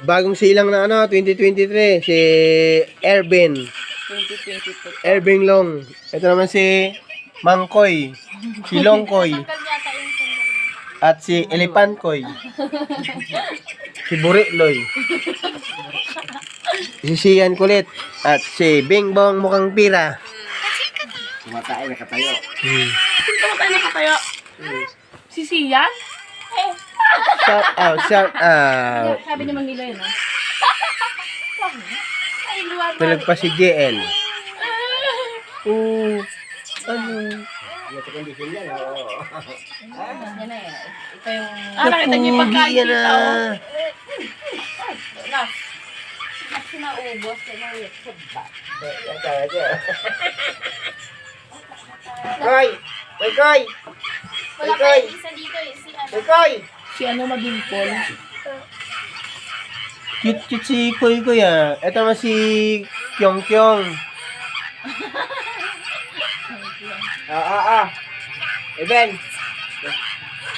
bagong silang na 2023, si Ervin. 2022. Ervin Long. Ito naman si Mangkoy, si Longkoy, at si Elepankoy, si Buritloy, si Sian Kulit, at si Bingbong Mukhang Pira. Kumatay, nakatayo. Sino ba tayo nakatayo? Si Sian? Shout out, shout out. Sabi naman nila yun, ha? Ay, luwag na. Tulog pa si JL. Ano? Yung sa kondisyon yan, oo. Yan na yan. Ito yung... nakita niyo yung pagkain Yan dito, na. oh. Last. Last na ubos. Yan talaga. Koy! Koy, Koy! Wala pa yung isa dito eh, si ano. Koy, Koy! Si ano madimpol? Cute si Koy Koy ah. Ito naman si Kyong Kyong. Ah. Ben!